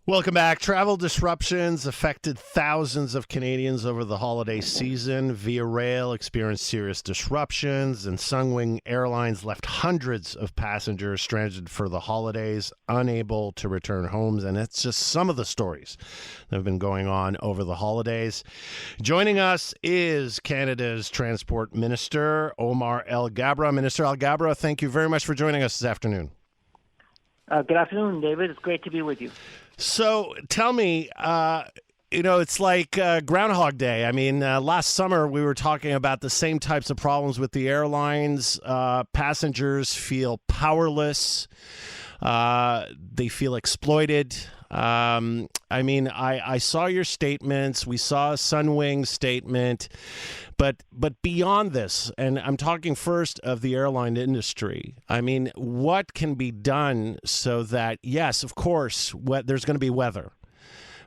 Welcome back. Travel disruptions affected thousands of Canadians over the holiday season. Via Rail experienced serious disruptions, and Sunwing Airlines left hundreds of passengers stranded for the holidays, unable to return homes. And it's just some of the stories that have been going on over the holidays. Joining us is Canada's Transport Minister, Omar Alghabra. Minister Alghabra, thank you very much for joining us this afternoon. Good afternoon, David. It's great to be with you. So tell me, it's like Groundhog Day. I mean, last summer we were talking about the same types of problems with the airlines. Passengers feel powerless. They feel exploited. I saw your statements. We saw a Sunwing statement. But beyond this, and I'm talking first of the airline industry, I mean, what can be done so that, yes, of course, there's going to be weather.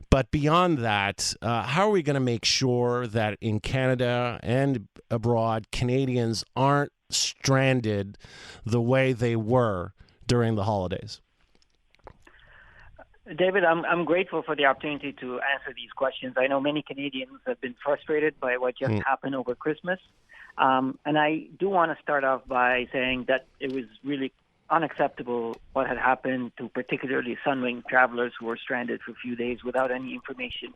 But beyond that, how are we going to make sure that in Canada and abroad, Canadians aren't stranded the way they were during the holidays? David, I'm grateful for the opportunity to answer these questions. I know many Canadians have been frustrated by what just happened over Christmas. And I do want to start off by saying that it was really unacceptable what had happened to particularly Sunwing travelers who were stranded for a few days without any information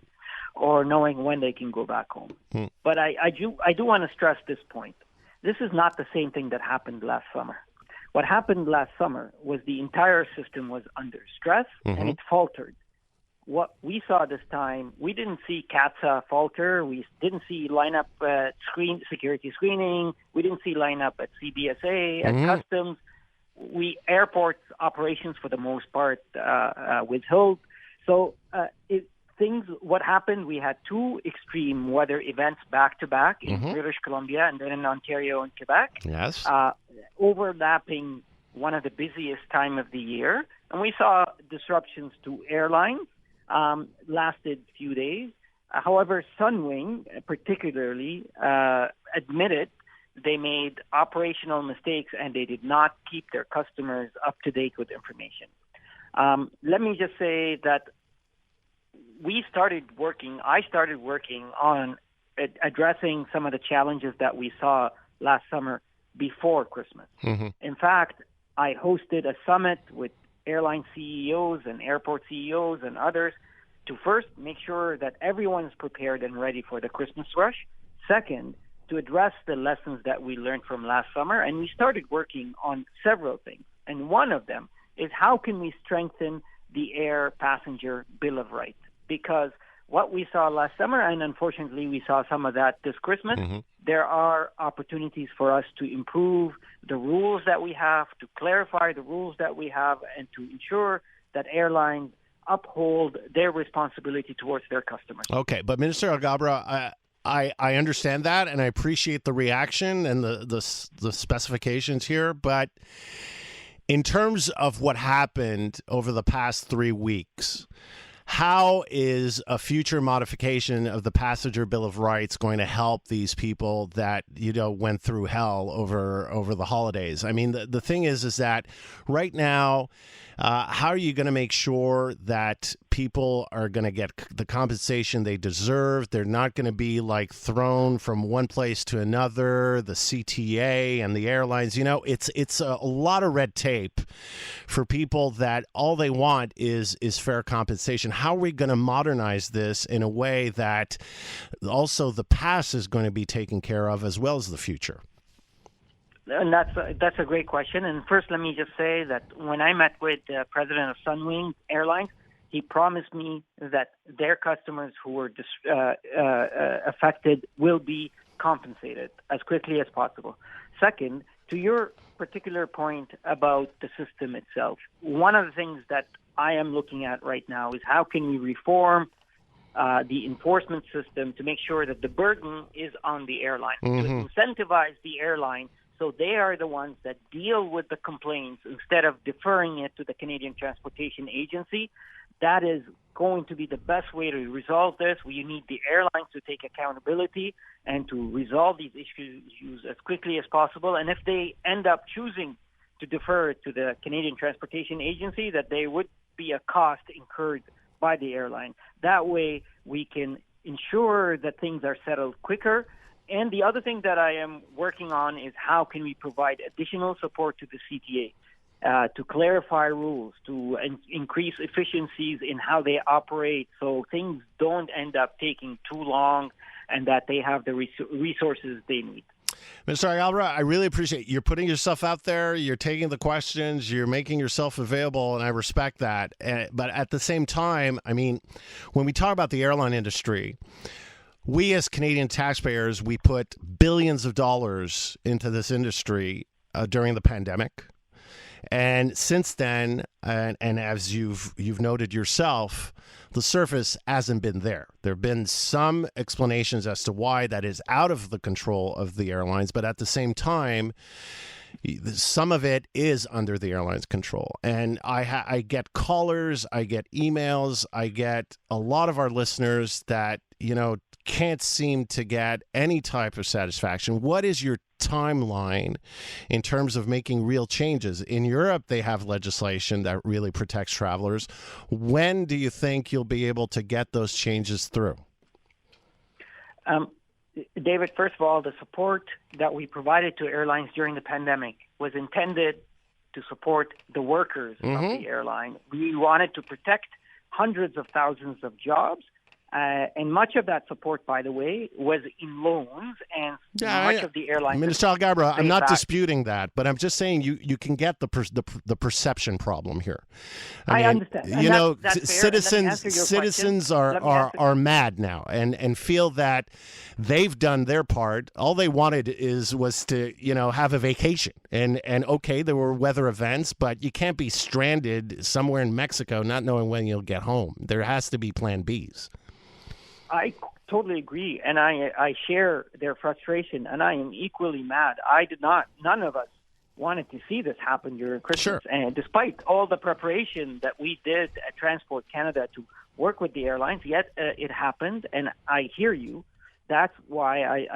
or knowing when they can go back home. But I do want to stress this point. This is not the same thing that happened last summer. What happened last summer was the entire system was under stress and it faltered. What we saw this time, we didn't see CATSA falter. We didn't see lineup security screening. We didn't see lineup at CBSA, at Customs. Airports operations for the most part withheld. So what happened, we had two extreme weather events back-to-back in British Columbia and then in Ontario and Quebec. Yes. Overlapping one of the busiest time of the year. And we saw disruptions to airlines, lasted a few days. However, Sunwing particularly admitted they made operational mistakes and they did not keep their customers up to date with information. Let me just say that I started working on addressing some of the challenges that we saw last summer before Christmas. In fact, I hosted a summit with airline CEOs and airport CEOs and others to first make sure that everyone's prepared and ready for the Christmas rush. Second, to address the lessons that we learned from last summer. And we started working on several things. And one of them is how can we strengthen the air passenger Bill of Rights? Because what we saw last summer, and unfortunately we saw some of that this Christmas, there are opportunities for us to improve the rules that we have, to clarify the rules that we have, and to ensure that airlines uphold their responsibility towards their customers. Okay, but Minister Alghabra, I understand that, and I appreciate the reaction and the specifications here, but in terms of what happened over the past 3 weeks, how is a future modification of the passenger Bill of Rights going to help these people that, went through hell over the holidays? I mean, the thing is that right now, how are you going to make sure that people are going to get the compensation they deserve? They're not going to be thrown from one place to another. The CTA and the airlines, it's a lot of red tape for people that all they want is fair compensation. How are we going to modernize this in a way that also the past is going to be taken care of as well as the future? And that's a great question. And first, let me just say that when I met with the president of Sunwing Airlines, he promised me that their customers who were affected will be compensated as quickly as possible. Second, to your particular point about the system itself, one of the things that I am looking at right now is how can we reform the enforcement system to make sure that the burden is on the airline, to incentivize the airline so they are the ones that deal with the complaints instead of deferring it to the Canadian Transportation Agency. That is going to be the best way to resolve this. We need the airlines to take accountability and to resolve these issues as quickly as possible. And if they end up choosing to defer it to the Canadian Transportation Agency, that there would be a cost incurred by the airline. That way we can ensure that things are settled quicker. And the other thing that I am working on is how can we provide additional support to the CTA to clarify rules, to increase efficiencies in how they operate so things don't end up taking too long and that they have the resources they need. Mr. Alghabra, I really appreciate you're putting yourself out there, you're taking the questions, you're making yourself available, and I respect that. But at the same time, I mean, when we talk about the airline industry, we as Canadian taxpayers, we put billions of dollars into this industry during the pandemic. And since then, and as you've noted yourself, the surface hasn't been there. There have been some explanations as to why that is out of the control of the airlines, but at the same time, some of it is under the airline's control. And I get callers, I get emails, I get a lot of our listeners that, can't seem to get any type of satisfaction. What is your timeline in terms of making real changes? In Europe, they have legislation that really protects travelers. When do you think you'll be able to get those changes through? David, first of all, the support that we provided to airlines during the pandemic was intended to support the workers of the airline. We wanted to protect hundreds of thousands of jobs. And much of that support, by the way, was in loans, and much of the airlines. Minister Alghabra, I'm not disputing that, but I'm just saying you can get the perception problem here. I understand. That's citizens are mad now and feel that they've done their part. All they wanted was to have a vacation, and okay, there were weather events, but you can't be stranded somewhere in Mexico not knowing when you'll get home. There has to be Plan Bs. I totally agree, and I share their frustration, and I am equally mad. None of us wanted to see this happen during Christmas. Sure. And despite all the preparation that we did at Transport Canada to work with the airlines, yet it happened, and I hear you. That's why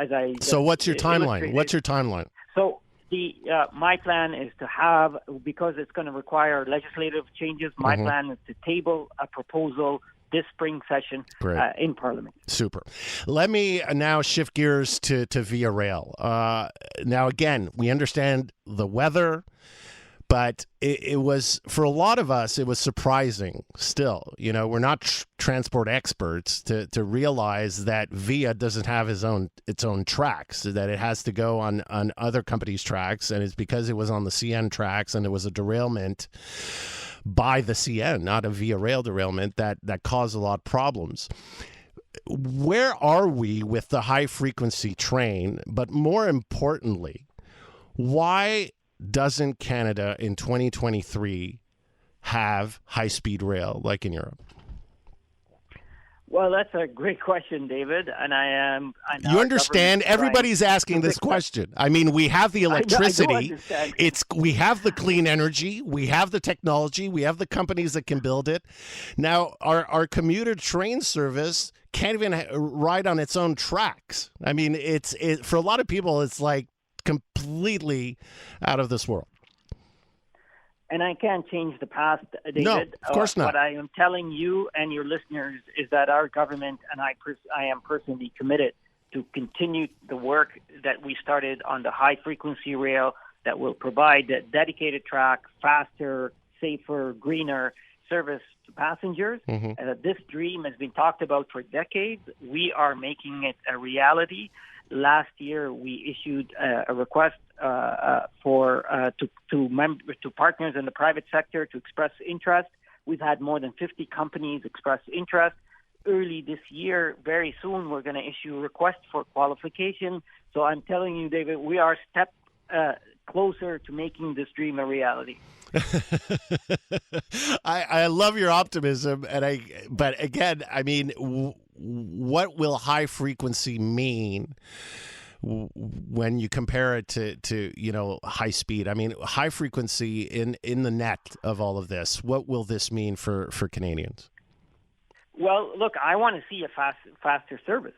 So what's your timeline? What's your timeline? So my plan is to have, because it's going to require legislative changes, my plan is to table a proposal this spring session in Parliament. Super. Let me now shift gears to Via Rail. Now, again, we understand the weather, but it was, for a lot of us, it was surprising still. We're not transport experts to realize that Via doesn't have its own tracks, that it has to go on other companies' tracks, and it's because it was on the CN tracks and it was a derailment by the CN, not a Via Rail derailment, that caused a lot of problems. Where are we with the high-frequency train? But more importantly, why doesn't Canada in 2023 have high-speed rail like in Europe? Well, that's a great question, David, and You understand? Everybody's asking this question. I mean, we have the electricity. We have the clean energy. We have the technology. We have the companies that can build it. Now, our commuter train service can't even ride on its own tracks. I mean, for a lot of people, it's like completely out of this world. And I can't change the past, David. No, of course not. What I am telling you and your listeners is that our government and I am personally committed to continue the work that we started on the high-frequency rail that will provide a dedicated track, faster, safer, greener service to passengers. This dream has been talked about for decades. We are making it a reality. Last year, we issued a request to partners in the private sector to express interest. We've had more than 50 companies express interest. Early this year, very soon, we're going to issue a request for qualification. So I'm telling you, David, we are a step closer to making this dream a reality. I love your optimism, but again, I mean, what will high frequency mean when you compare it to high speed? I mean, high frequency in the net of all of this. What will this mean for Canadians? Well, look, I want to see a faster service.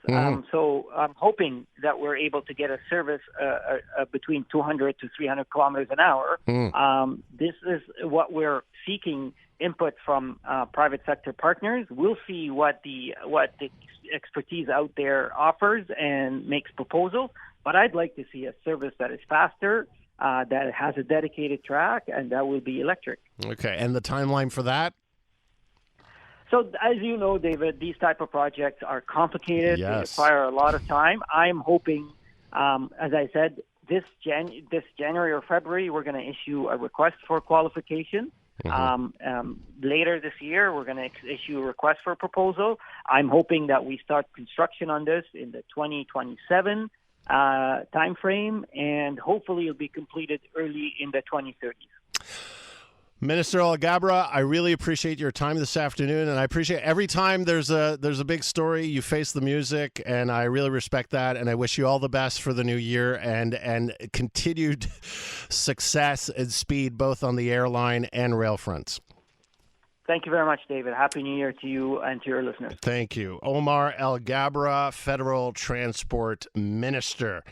So I'm hoping that we're able to get a service between 200 to 300 kilometers an hour. This is what we're seeking input from private sector partners. We'll see what the expertise out there offers and makes proposals. But I'd like to see a service that is faster, that has a dedicated track, and that will be electric. Okay, and the timeline for that? So as you know, David, these type of projects are complicated. Yes. They require a lot of time. I'm hoping, as I said, this January or February, we're going to issue a request for qualification. Later this year, we're going to issue a request for proposal. I'm hoping that we start construction on this in the 2027 timeframe, and hopefully it'll be completed early in the 2030s. Minister Alghabra, I really appreciate your time this afternoon, and I appreciate every time there's a big story, you face the music, and I really respect that, and I wish you all the best for the new year and continued success and speed both on the airline and rail fronts. Thank you very much, David. Happy New Year to you and to your listeners. Thank you. Omar Alghabra, Federal Transport Minister.